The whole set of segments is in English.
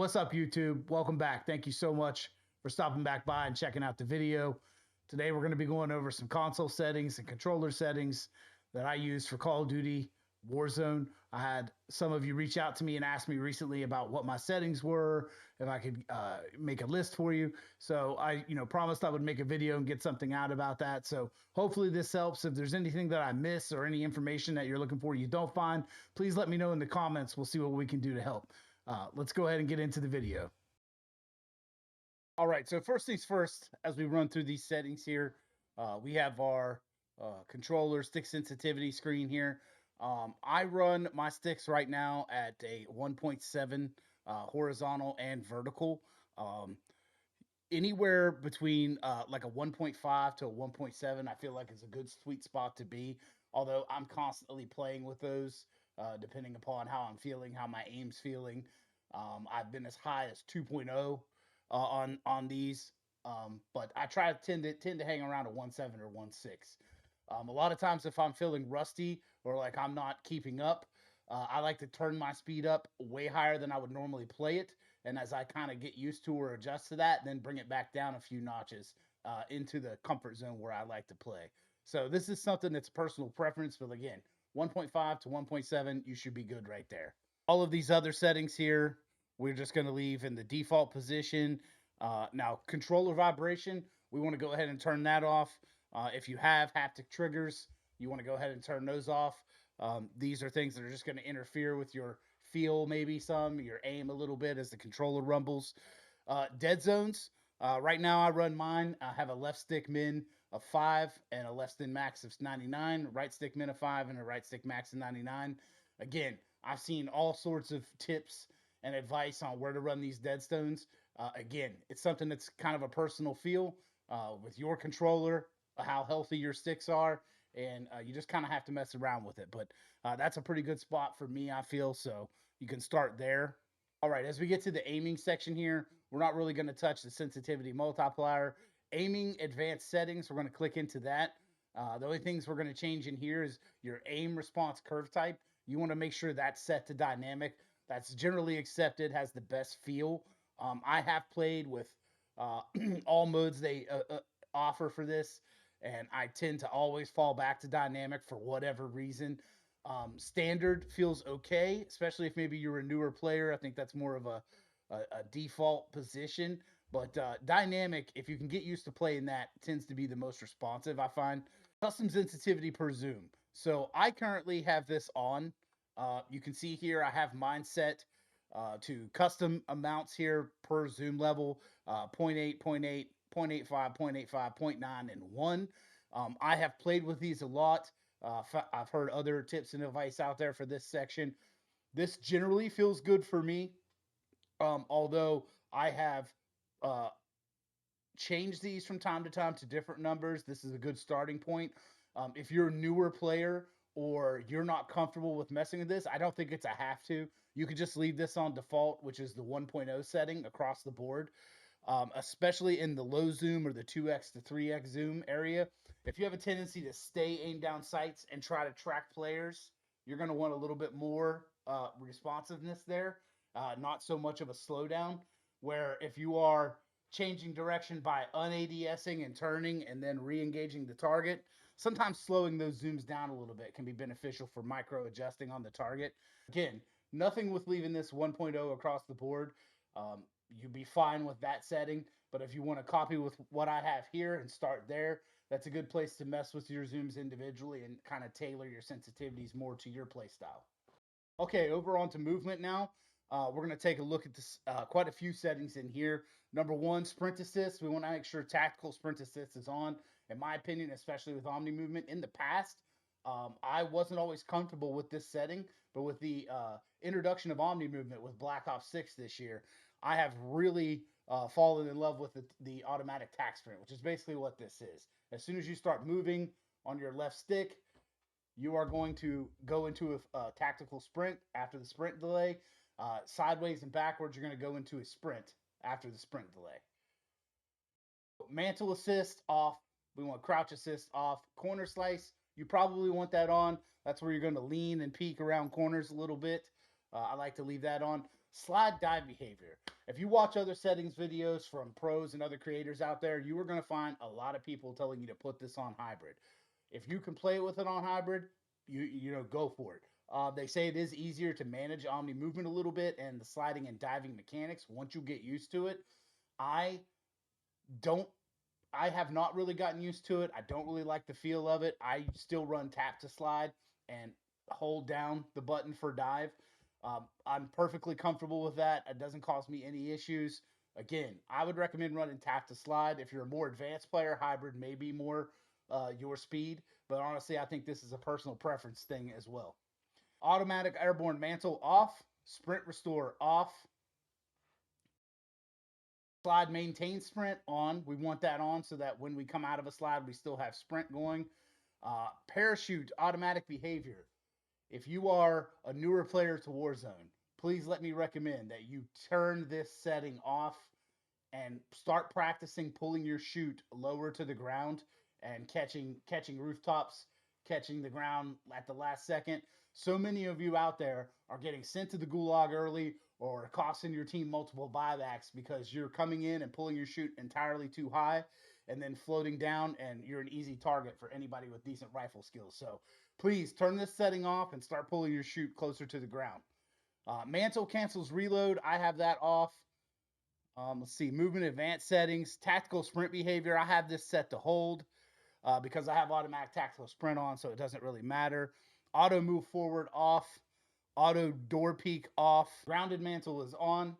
what's up, YouTube? Welcome back. Thank you so much for stopping back by and checking out the video. Today, we're going to be going over some console settings and controller settings that I use for Call of Duty Warzone. I had some of you reach out to me and ask me recently about what my settings were, if I could make a list for you. So I, promised I would make a video and get something out about that. So hopefully this helps. If there's anything that I miss or any information that you're looking for you don't find, please let me know in the comments. We'll see what we can do to help. Let's go ahead and get into the video. All right, so first things first, as we run through these settings here, we have our controller stick sensitivity screen here. I run my sticks right now at a 1.7 horizontal and vertical. Anywhere between like a 1.5 to a 1.7, I feel like is a good sweet spot to be. Although I'm constantly playing with those, depending upon how I'm feeling, how my aim's feeling. I've been as high as 2.0 on these, but I try to tend to hang around a 1.7 or 1.6. A lot of times, if I'm feeling rusty or like I'm not keeping up, I like to turn my speed up way higher than I would normally play it. And as I kind of get used to or adjust to that, then bring it back down a few notches into the comfort zone where I like to play. So this is something that's personal preference, but again, 1.5 to 1.7, you should be good right there. All of these other settings here, we're just going to leave in the default position. Now, controller vibration, we want to go ahead and turn that off. If you have haptic triggers, you want to go ahead and turn those off. These are things that are just going to interfere with your feel, maybe your aim a little bit as the controller rumbles. Dead zones, right now I run mine. I have a left stick min of 5 and a left stick max of 99, right stick min of 5 and a right stick max of 99. Again, I've seen all sorts of tips and advice on where to run these dead zones. Again, it's something that's kind of a personal feel with your controller, how healthy your sticks are, and you just kind of have to mess around with it. But that's a pretty good spot for me, I feel, so you can start there. All right, as we get to the aiming section here, we're not really going to touch the sensitivity multiplier. Aiming advanced settings, we're going to click into that. The only things we're going to change in here is your aim response curve type. You want to make sure that's set to dynamic. That's generally accepted, has the best feel. I have played with all modes they offer for this, and I tend to always fall back to dynamic for whatever reason. Standard feels okay, especially if maybe you're a newer player. I think that's more of a default position. But dynamic, if you can get used to playing that, tends to be the most responsive, I find. Custom sensitivity per zoom. So I currently have this on. You can see here I have mine set to custom amounts here per zoom level, 0.8, 0.8, 0.85, 0.85, 0.9, and 1. I have played with these a lot. I've heard other tips and advice out there for this section. This generally feels good for me, although I have changed these from time to time to different numbers. This is a good starting point. If you're a newer player or you're not comfortable with messing with this, I don't think it's a have to. You could just leave this on default, which is the 1.0 setting across the board, especially in the low zoom or the 2x to 3x zoom area. If you have a tendency to stay aim down sights and try to track players, you're going to want a little bit more responsiveness there, not so much of a slowdown, where if you are changing direction by un-ADSing and turning and then re-engaging the target, sometimes slowing those zooms down a little bit can be beneficial for micro adjusting on the target. Again, nothing with leaving this 1.0 across the board. You'd be fine with that setting, but if you want to copy with what I have here and start there, that's a good place to mess with your zooms individually and kind of tailor your sensitivities more to your play style. Okay, over onto movement now. We're going to take a look at this, quite a few settings in here. Number one, sprint assist. We want to make sure tactical sprint assist is on. In my opinion, especially with Omni movement. In the past, I wasn't always comfortable with this setting, but with the introduction of Omni movement with Black Ops 6 this year, I have really fallen in love with the automatic tac sprint, which is basically what this is. As soon as you start moving on your left stick, you are going to go into a tactical sprint after the sprint delay. Sideways and backwards, you're going to go into a sprint after the sprint delay. Mantle assist off. We want crouch assist off. Corner slice, you probably want that on. That's where you're going to lean and peek around corners a little bit. I like to leave that on. Slide dive behavior. If you watch other settings videos from pros and other creators out there, you are going to find a lot of people telling you to put this on hybrid. If you can play with it on hybrid, go for it. They say it is easier to manage omni movement a little bit and the sliding and diving mechanics once you get used to it. I don't I have not really gotten used to it. I don't really like the feel of it. I still run tap to slide and hold down the button for dive. I'm perfectly comfortable with that. It doesn't cause me any issues. Again, I would recommend running tap to slide. If you're a more advanced player, hybrid may be more your speed. But honestly, I think this is a personal preference thing as well. Automatic airborne mantle off, sprint restore off, slide maintain sprint on. We want that on so that when we come out of a slide, we still have sprint going. Parachute automatic behavior. If you are a newer player to Warzone, please let me recommend that you turn this setting off and start practicing pulling your chute lower to the ground and catching rooftops, catching the ground at the last second. So many of you out there are getting sent to the gulag early or costing your team multiple buybacks because you're coming in and pulling your chute entirely too high and then floating down, and you're an easy target for anybody with decent rifle skills. So please turn this setting off and start pulling your chute closer to the ground. Mantle cancels reload. I have that off. Let's see, movement advanced settings, tactical sprint behavior. I have this set to hold because I have automatic tactical sprint on, so it doesn't really matter. Auto move forward off, auto door peek off. Grounded mantle is on.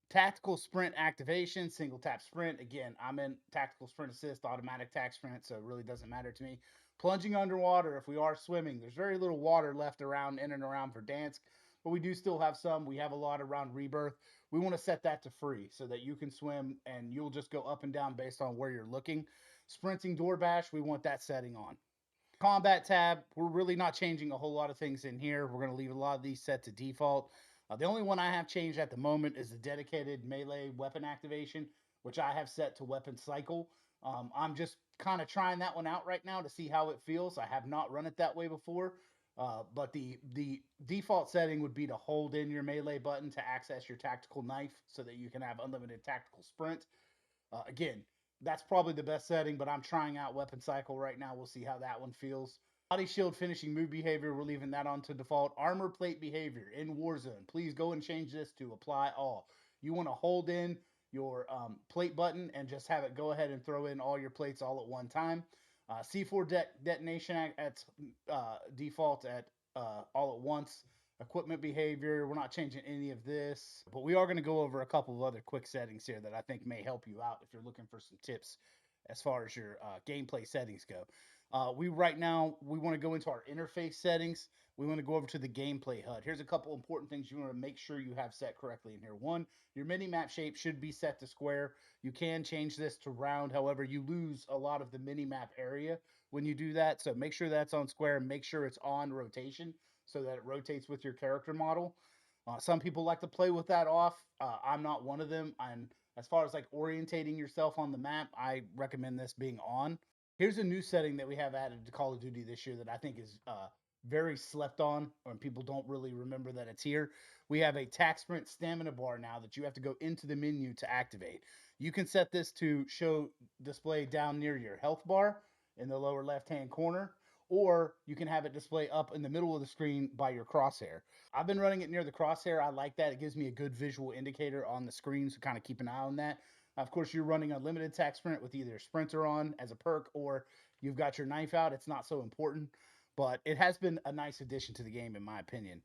Tactical sprint activation, single tap sprint. Again, I'm in tactical sprint assist, automatic tac sprint, so it really doesn't matter to me. Plunging underwater, if we are swimming, there's very little water left around in and around Verdansk, but we do still have some. We have a lot around Rebirth. We want to set that to free so that you can swim and you'll just go up and down based on where you're looking. Sprinting door bash, we want that setting on. Combat tab, we're really not changing a whole lot of things in here. We're going to leave a lot of these set to default. The only one I have changed at the moment is the dedicated melee weapon activation, which I have set to weapon cycle. I'm just kind of trying that one out right now to see how it feels. I have not run it that way before, but the default setting would be to hold in your melee button to access your tactical knife so that you can have unlimited tactical sprint. Again, that's probably the best setting, but I'm trying out weapon cycle right now. We'll see how that one feels. Body shield finishing move behavior, we're leaving that on to default. Armor plate behavior in Warzone. Please go and change this to apply all. You want to hold in your plate button and just have it go ahead and throw in all your plates all at one time. C4 detonation at default at all at once. Equipment behavior, we're not changing any of this, but we are going to go over a couple of other quick settings here that I think may help you out if you're looking for some tips as far as your gameplay settings go. Right now we want to go into our interface settings. We want to go over to the gameplay HUD. Here's a couple important things you want to make sure you have set correctly in here. One, your mini map shape should be set to square. You can change this to round, however, you lose a lot of the mini map area when you do that. So make sure that's on square and make sure it's on rotation so that it rotates with your character model. Some people like to play with that off. I'm not one of them. And as far as like orientating yourself on the map, I recommend this being on. Here's a new setting that we have added to Call of Duty this year that I think is very slept on, and people don't really remember that it's here. We have a tac sprint stamina bar now that you have to go into the menu to activate. You can set this to show display down near your health bar in the lower left hand corner, or you can have it display up in the middle of the screen by your crosshair. I've been running it near the crosshair. I like that. It gives me a good visual indicator on the screen, so kind of keep an eye on that. Of course, you're running unlimited tac sprint with either sprinter on as a perk or you've got your knife out. It's not so important, but it has been a nice addition to the game, in my opinion.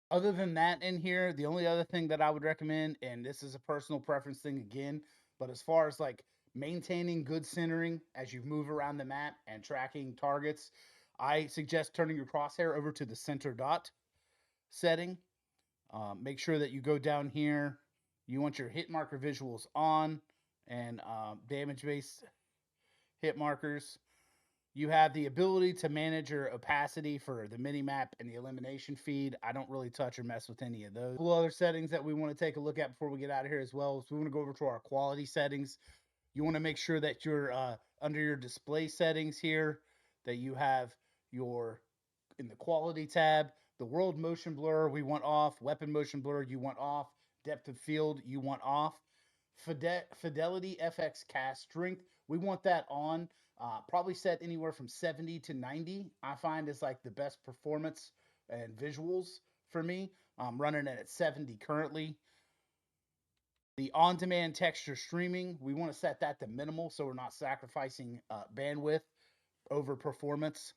Other than that, in here, the only other thing that I would recommend, and this is a personal preference thing again, but as far as like maintaining good centering as you move around the map and tracking targets, I suggest turning your crosshair over to the center dot setting. Make sure that you go down here. You want your hit marker visuals on and damage based hit markers. You have the ability to manage your opacity for the mini map and the elimination feed. I don't really touch or mess with any of those. A couple other settings that we want to take a look at before we get out of here as well. So we want to go over to our quality settings. You want to make sure that you're under your display settings here, that you have your in the quality tab, the world motion blur we want off, weapon motion blur you want off, Depth of field, you want off. Fidelity FX cast strength, we want that on. Probably set anywhere from 70 to 90. I find is like the best performance and visuals for me. I'm running it at 70 currently. The on-demand texture streaming, we want to set that to minimal so we're not sacrificing bandwidth over performance.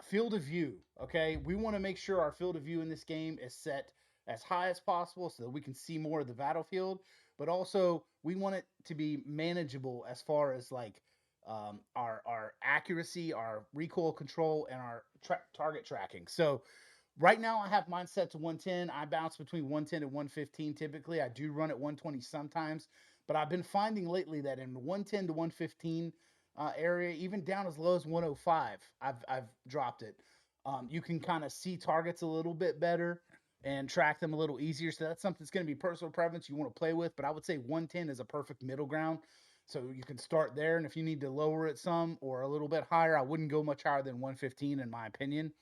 Field of view, okay? We want to make sure our field of view in this game is set as high as possible so that we can see more of the battlefield, but also we want it to be manageable as far as like our accuracy, our recoil control, and our target tracking. So right now, I have mine set to 110. I bounce between 110 and 115 typically. I do run at 120 sometimes, but I've been finding lately that in 110 to 115 area, even down as low as 105, I've dropped it. You can kind of see targets a little bit better and track them a little easier. So that's something that's going to be personal preference you want to play with. But I would say 110 is a perfect middle ground. So you can start there, and if you need to lower it some or a little bit higher, I wouldn't go much higher than 115 in my opinion.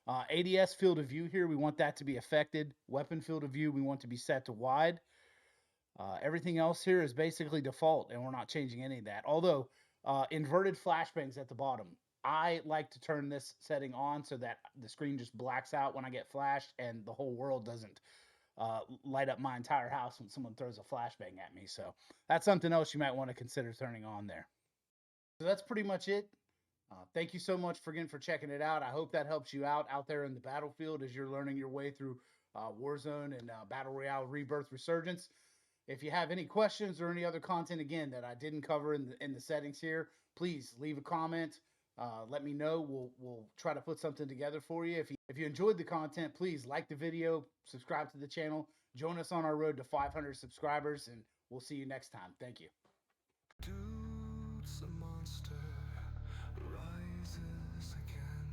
ADS field of view here, we want that to be affected. Weapon field of view, we want to be set to wide. Everything else here is basically default, and we're not changing any of that. Although, inverted flashbangs at the bottom. I like to turn this setting on so that the screen just blacks out when I get flashed and the whole world doesn't light up my entire house when someone throws a flashbang at me. So that's something else you might want to consider turning on there. So that's pretty much it. Thank you so much for checking it out. I hope that helps you out there in the battlefield as you're learning your way through Warzone and Battle Royale Rebirth Resurgence. If you have any questions or any other content again that I didn't cover in the settings here, please leave a comment. Let me know. We'll try to put something together for you. If you enjoyed the content, please like the video, subscribe to the channel, join us on our road to 500 subscribers, and we'll see you next time. Thank you.